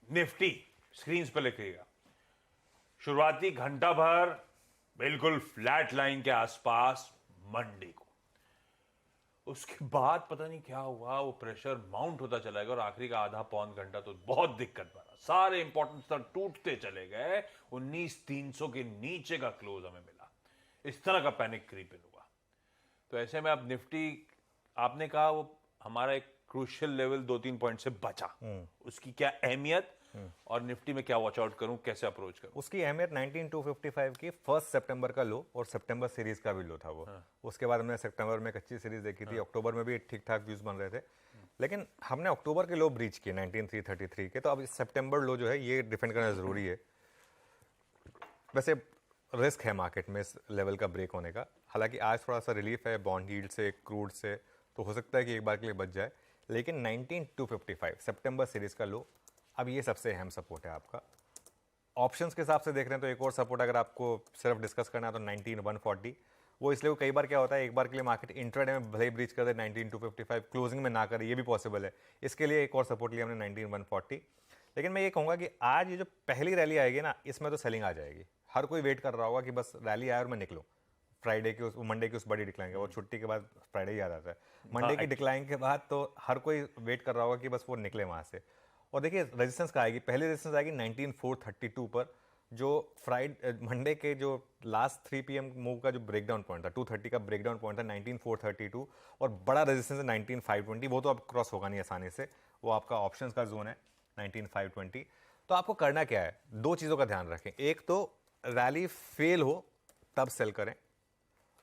Nifty screen पर लिखिएगा, शुरुआती घंटा भर बिल्कुल फ्लैट लाइन के आसपास मंडे को, उसके बाद पता नहीं क्या हुआ, वो प्रेशर माउंट होता चला गया और आखिरी का आधा पौन घंटा तो बहुत दिक्कत पड़ा, सारे इंपॉर्टेंट स्तर टूटते चले गए, 19,300 के नीचे का क्लोज हमें मिला। इस तरह का पैनिक क्रीप इन हुआ। तो ऐसे में अब निफ्टी, आपने कहा वो हमारा एक क्रूशियल लेवल 2-3 पॉइंट से बचा, उसकी क्या अहमियत और निफ्टी में क्या वॉच आउट करूं, कैसे अप्रोच करूं? उसकी अहमियत 19255 की 1 सितंबर का लो और सितंबर सीरीज का भी लो था वो। उसके बाद हमने सितंबर में एक अच्छी सीरीज देखी थी, अक्टूबर में भी ठीक ठाक व्यूज बन रहे थे, लेकिन हमने अक्टूबर के लो ब्रीच किए 19333 के। तो अब सितंबर लो जो है ये डिफेंड करना जरूरी है। वैसे रिस्क है मार्केट में इस लेवल का ब्रेक होने का, हालांकि आज थोड़ा सा रिलीफ है बॉन्ड यील्ड से, क्रूड से, तो हो सकता है कि एक बार के लिए बच जाए, लेकिन 19255 सितंबर सीरीज का लो अब ये सबसे अहम सपोर्ट है आपका। ऑप्शंस के हिसाब से देख रहे हैं तो एक और सपोर्ट अगर आपको सिर्फ डिस्कस करना है तो 19140, वो इसलिए कई बार क्या होता है एक बार के लिए मार्केट इंट्राडे में भले ही ब्रीच कर दे 19255, क्लोजिंग में ना करे, ये भी पॉसिबल है, इसके लिए एक और सपोर्ट लिया हमने 19140। लेकिन मैं ये कहूँगा कि आज ये जो पहली रैली आएगी ना, इसमें तो सेलिंग आ जाएगी। हर कोई वेट कर रहा होगा कि बस रैली आए और मैं निकलूँ। फ्राइडे की मंडे की उस बड़ी डिक्लाइन के, वो छुट्टी के बाद फ्राइडे याद आता है, मंडे की डिक्लाइन के बाद तो हर कोई वेट कर रहा होगा कि बस वो निकले वहाँ से। और देखिए रेजिस्टेंस का आएगी, पहली रेजिस्टेंस आएगी 19432 पर, जो मंडे के जो लास्ट 3 PM मूव का जो ब्रेकडाउन पॉइंट था, 230 का ब्रेकडाउन पॉइंट था 19432, और बड़ा रेजिस्टेंस है 19520, वो तो अब क्रॉस होगा नहीं आसानी से, वो आपका ऑप्शंस का जोन है 19520। तो आपको करना क्या है, दो चीज़ों का ध्यान रखें, एक तो रैली फेल हो तब सेल करें,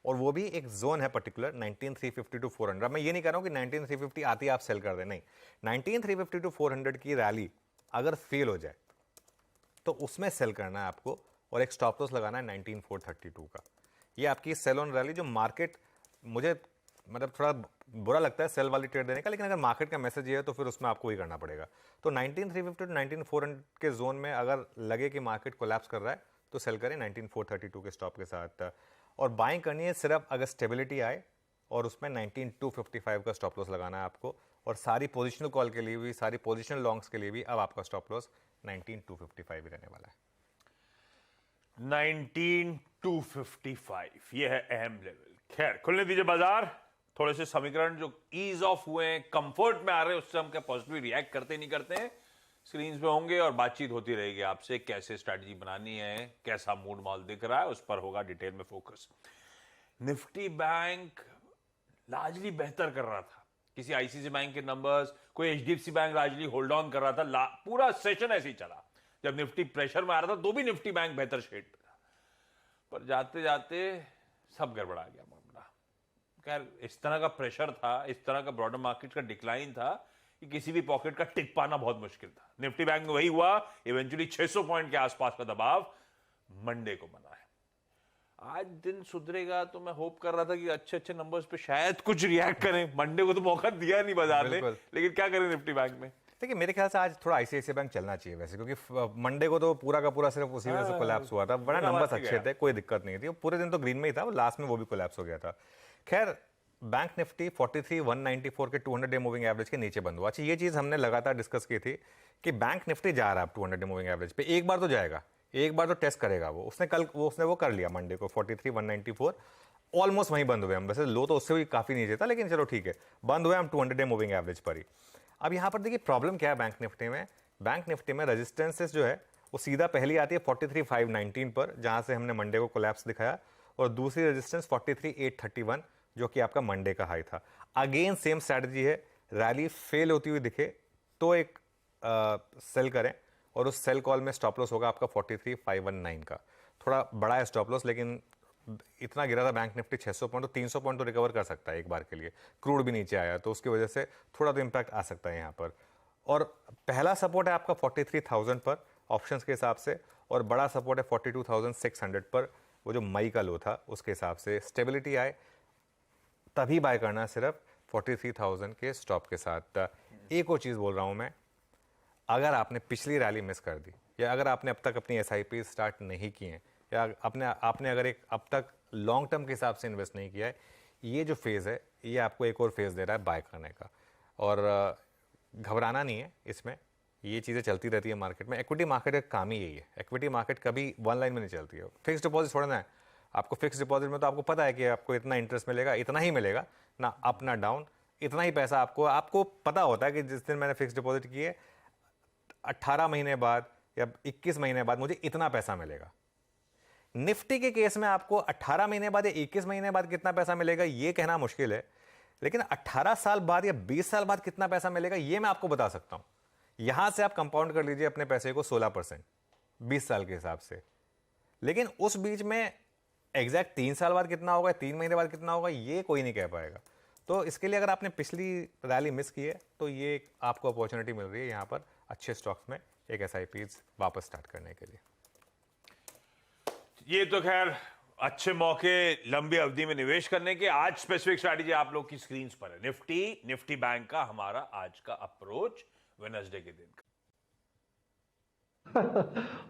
और वो भी एक जोन है पर्टिकुलर 19350 टू 400। मैं ये नहीं कह रहा हूं कि 19350 आती है आप सेल कर दें, नहीं, 19350 टू 400 की रैली अगर फेल हो जाए तो उसमें सेल करना है आपको, और एक स्टॉप लॉस लगाना है 19432 का। ये आपकी सेल ऑन रैली, जो मार्केट, मुझे मतलब थोड़ा बुरा लगता है सेल वाली ट्रेड देने का, लेकिन अगर मार्केट का मैसेज ये है तो फिर उसमें आपको ही करना पड़ेगा। तो 19350 टू 19400 के जोन में अगर लगे कि मार्केट कोलैप्स कर रहा है तो सेल करें 19432 के स्टॉप के साथ, और बाइंग करनी है सिर्फ अगर स्टेबिलिटी आए, और उसमें 19255 का स्टॉप लॉस लगाना है आपको। और सारी पोजिशनल कॉल के लिए भी, सारी पोजिशनल लॉन्ग्स के लिए भी अब आपका स्टॉप लॉस 19255 ही रहने वाला है। 19255 ये है अहम लेवल। खैर, खुलने दीजिए बाजार, थोड़े से समीकरण जो ईज ऑफ हुए हैं, कंफर्ट में आ रहे हैं, उससे हम क्या पॉजिटिव रिएक्ट करते नहीं करते हैं, स्क्रीन पे होंगे और बातचीत होती रहेगी आपसे, कैसे स्ट्रैटेजी बनानी है, कैसा मूड माल दिख रहा है, उस पर होगा डिटेल में फोकस। निफ्टी बैंक लार्जली बेहतर कर रहा था, किसी आईसीआईसी बैंक के नंबर्स, कोई HDFC bank largely hold on कर रहा था, पूरा सेशन ऐसे ही चला। जब निफ्टी प्रेशर में आ रहा था तो भी निफ्टी बैंक बेहतर शेड था, पर जाते जाते सब गड़बड़ा गया मामला। खैर, इस तरह का प्रेशर था, इस तरह का ब्रॉडर मार्केट का डिक्लाइन था कि किसी भी पॉकेट का टिक पाना बहुत मुश्किल था। निफ्टी बैंक में वही हुआ, इवेंचुअली 600 पॉइंट के आसपास का दबाव मंडे को बना है। आज दिन सुधरेगा तो मैं होप कर रहा था कि अच्छे अच्छे नंबर्स पे शायद कुछ रिएक्ट करें, मंडे को तो मौका दिया नहीं बाजार ने, लेकिन क्या करें निफ्टी बैंक में। देखिए मेरे ख्याल से आज थोड़ा आईसीआईसीआई बैंक चलना चाहिए वैसे, क्योंकि मंडे को तो पूरा का पूरा सिर्फ उसी वजह से कोलैप्स हुआ था, बड़ा नंबर्स अच्छे थे, कोई दिक्कत नहीं थी, पूरे दिन तो ग्रीन में ही था, लास्ट में वो भी कोलैप्स हो गया था। खैर, बैंक निफ्टी 43,194 के 200 डे मूविंग एवरेज के नीचे बंद हुआ। अच्छा, ये चीज़ हमने लगातार डिस्कस की थी कि बैंक निफ्टी जा रहा है 200 डे मूविंग एवरेज पे, एक बार तो जाएगा, एक बार तो टेस्ट करेगा वो। उसने कर लिया मंडे को 43,194, ऑलमोस्ट वहीं बंद हुए हम। वैसे लो तो उससे भी काफ़ी नीचे था, लेकिन चलो ठीक है, बंद हुए हम 200 डे मूविंग एवरेज पर ही। अब यहाँ पर देखिए प्रॉब्लम क्या है बैंक निफ्टी में, बैंक निफ्टी में रेजिस्टेंसेस जो है वो सीधा पहली आती है 43,519 पर, जहाँ से हमने मंडे को कोलैप्स दिखाया, और दूसरी रेजिस्टेंस 43,831 जो कि आपका मंडे का हाई था। अगेन सेम स्ट्रैटेजी है, रैली फेल होती हुई दिखे तो एक सेल करें, और उस सेल कॉल में स्टॉप लॉस होगा आपका 43,519 का। थोड़ा बड़ा है स्टॉप लॉस, लेकिन इतना गिरा था बैंक निफ्टी 600 पॉइंट, तो 300 पॉइंट तो रिकवर कर सकता है एक बार के लिए। क्रूड भी नीचे आया तो उसकी वजह से थोड़ा तो इम्पैक्ट आ सकता है यहाँ पर। और पहला सपोर्ट है आपका 43,000 पर ऑप्शंस के हिसाब से, और बड़ा सपोर्ट है 42,600 पर, वो जो मई का लो था उसके हिसाब से। स्टेबिलिटी आए तभी बाय करना, सिर्फ 43,000 के स्टॉप के साथ। एक और चीज़ बोल रहा हूँ मैं, अगर आपने पिछली रैली मिस कर दी, या अगर आपने अब तक अपनी एसआईपी स्टार्ट नहीं की है, या आपने अगर एक अब तक लॉन्ग टर्म के हिसाब से इन्वेस्ट नहीं किया है, ये जो फेज़ है ये आपको एक और फेज़ दे रहा है बाय करने का। और घबराना नहीं है इसमें, ये चीज़ें चलती रहती है मार्केट में। इक्विटी मार्केट का काम ही यही है। इक्विटी मार्केट कभी वन लाइन में नहीं चलती है। फिक्स डिपॉजिट छोड़ना है आपको, फिक्स डिपॉजिट में तो आपको पता है कि आपको इतना इंटरेस्ट मिलेगा, इतना ही मिलेगा, ना अप ना डाउन, इतना ही पैसा आपको पता होता है कि जिस दिन मैंने फिक्स डिपॉजिट किए 18 महीने बाद या 21 महीने बाद मुझे इतना पैसा मिलेगा। निफ्टी के केस में आपको 18 महीने बाद या 21 महीने बाद कितना पैसा मिलेगा ये कहना मुश्किल है, लेकिन 18 साल बाद या 20 साल बाद कितना पैसा मिलेगा ये मैं आपको बता सकता हूं। यहां से आप कंपाउंड कर लीजिए अपने पैसे को 16% 20 साल के हिसाब से, लेकिन उस बीच में एग्जैक्ट 3 साल बाद कितना होगा, 3 महीने बाद कितना होगा, ये कोई नहीं कह पाएगा। तो इसके लिए अगर आपने पिछली रैली मिस की है तो ये आपको अपॉर्चुनिटी मिल रही है यहाँ पर अच्छे स्टॉक्स में एक SIPs वापस स्टार्ट करने के लिए। ये तो खैर अच्छे मौके लंबी अवधि में निवेश करने के। आज स्पेसिफिक स्ट्रैटेजी आप लोग की स्क्रीन पर है। निफ्टी बैंक का हमारा आज का अप्रोच वेडनेसडे के दिन का।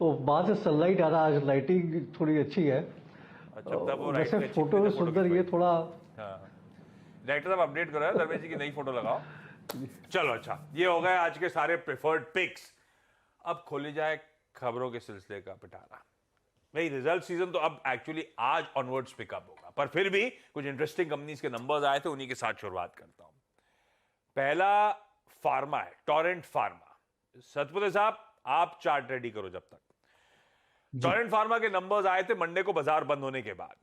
बाहर से सनलाइट आ रहा, आज लाइटिंग थोड़ी अच्छी है। अच्छा, तब वो वैसे राइट फोटो में सुंदर, ये थोड़ा डायरेक्टर साहब अपडेट करो यार, धर्मेश जी की नई फोटो लगाओ। चलो अच्छा, ये हो गए आज के सारे प्रेफर्ड पिक्स। अब खोली जाए खबरों के सिलसिले का पिटारा। भाई रिजल्ट सीजन तो अब एक्चुअली आज ऑनवर्ड्स पिकअप होगा, पर फिर भी कुछ इंटरेस्टिंग कंपनीज के नंबर्स आए थे, उन्हीं के साथ शुरुआत करता हूं। पहला फार्मा है, टोरेंट फार्मा। सतपुते साहब आप चार्ट रेडी करो जब तक। टोरेंट फार्मा के नंबर्स आए थे मंडे को बाजार बंद होने के बाद।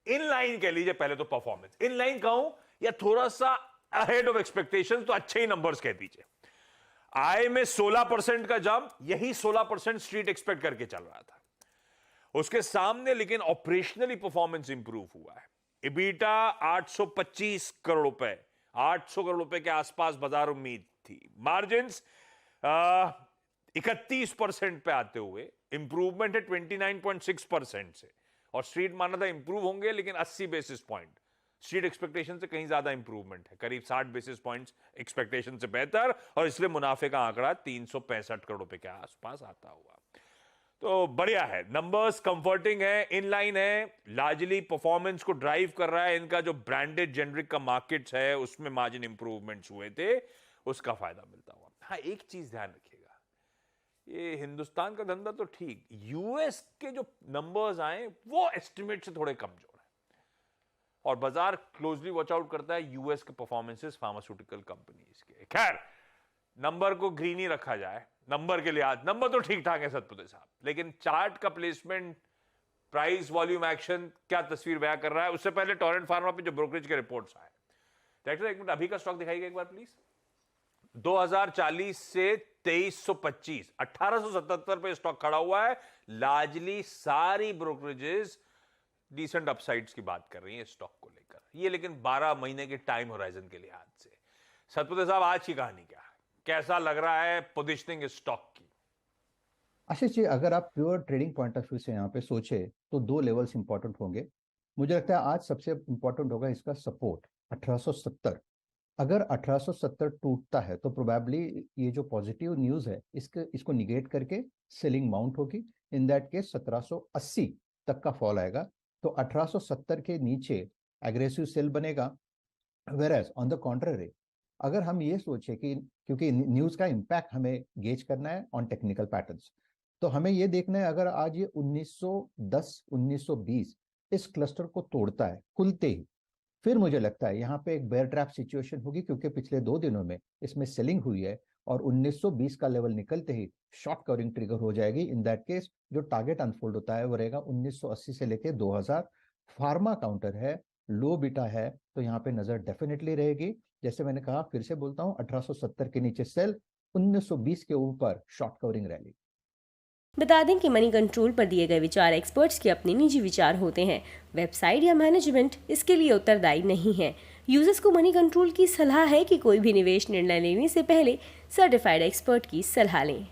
इनलाइन कह लीजिए पहले तो परफॉर्मेंस, इनलाइन कहूं या थोड़ा सा अहेड ऑफ एक्सपेक्टेशंस, तो अच्छे ही नंबर्स कह दीजिए। आय में 16% का जंप, यही 16% स्ट्रीट एक्सपेक्ट करके चल रहा था। उसके सामने लेकिन ऑपरेशनली परफॉर्मेंस इंप्रूव हुआ है। इबीटा 825 करोड़ रुपए, 800 करोड़ रुपए के आसपास बाजार उम्मीद थी। मार्जिन्स 31% पे आते हुए इंप्रूवमेंट है 29.6% से, और स्ट्रीट माना था इंप्रूव होंगे लेकिन 80 बेसिस पॉइंट स्ट्रीट एक्सपेक्टेशन से कहीं ज्यादा इंप्रूवमेंट है, करीब 60 बेसिस पॉइंट्स एक्सपेक्टेशन से बेहतर, और इसलिए मुनाफे का आंकड़ा 365 करोड़ रुपए के आसपास आता हुआ। तो बढ़िया है, नंबर्स कंफर्टिंग है, इनलाइन है, लार्जली परफॉर्मेंस को ड्राइव कर रहा है। इनका जो ब्रांडेड जेनरिक का मार्केट्स है उसमें मार्जिन इंप्रूवमेंट्स हुए थे, उसका फायदा मिलता हुआ। हाँ, एक चीज ध्यान रखिएगा, ये हिंदुस्तान का धंधा तो ठीक, यूएस के जो नंबर्स आए वो एस्टिमेट से थोड़े कमजोर है, और बाजार क्लोजली वॉच आउट करता है यूएस के परफॉर्मेंसेस फार्मास्यूटिकल कंपनीज के। खैर, नंबर को ग्रीन ही रखा जाए, नंबर के लिए आज नंबर तो ठीक ठाक है सतपुते साहब, लेकिन चार्ट का प्लेसमेंट, प्राइस वॉल्यूम एक्शन क्या तस्वीर बयां कर रहा है। उससे पहले टोरेंट फार्मा पे जो ब्रोकरेज के रिपोर्ट्स आए, डायरेक्टर एक मिनट अभी का स्टॉक दिखाइएगा एक बार प्लीज। 2040 से 2325, 1877 पे स्टॉक खड़ा हुआ है। लार्जली सारी ब्रोकरेजेस डिसेंट अपसाइड्स की बात कर रही हैं स्टॉक को लेकर, ये लेकिन 12 महीने के टाइम होराइजन के लिहाज से। सतपुते साहब आज की कहानी क्या है, कैसा लग रहा है पोजीशनिंग स्टॉक की? आशीष जी, अगर आप pure trading point of view से यहाँ पे सोचे तो 2 लेवल्स इंपॉर्टेंट होंगे। मुझे लगता है आज सबसे इंपॉर्टेंट होगा इसका सपोर्ट 1870। अगर 1870 टूटता है तो प्रोबेबली ये जो पॉजिटिव न्यूज है इसको निगेट करके सेलिंग माउंट होगी। इन दैट केस 1780 तक का फॉल आएगा, तो 1870 के नीचे एग्रेसिव सेल बनेगा। वेरएज ऑन द कॉन्ट्ररी, अगर हम ये सोचे कि क्योंकि न्यूज का इम्पैक्ट हमें गेज करना है ऑन टेक्निकल पैटर्न्स, तो हमें ये देखना है अगर आज ये 1910 1920 इस क्लस्टर को तोड़ता है खुलते ही, फिर मुझे लगता है यहाँ पे एक बेयर ट्रैप सिचुएशन होगी, क्योंकि पिछले 2 दिनों में इसमें सेलिंग हुई है और 1920 का लेवल निकलते ही शॉर्ट कवरिंग ट्रिगर हो जाएगी। इन दैट केस जो टारगेट अनफोल्ड होता है वो रहेगा 1980 से लेके 2000। फार्मा काउंटर है, लो बीटा है, तो यहाँ पे नजर डेफिनेटली रहेगी। जैसे मैंने कहा, फिर से बोलता हूँ, 1870 के नीचे सेल, 1920 के ऊपर शॉर्ट कवरिंग रैली। बता दें कि मनी कंट्रोल पर दिए गए विचार एक्सपर्ट्स के अपने निजी विचार होते हैं। वेबसाइट या मैनेजमेंट इसके लिए उत्तरदायी नहीं है। यूजर्स को मनी कंट्रोल की सलाह है कि कोई भी निवेश निर्णय लेने से पहले सर्टिफाइड एक्सपर्ट की सलाह लें।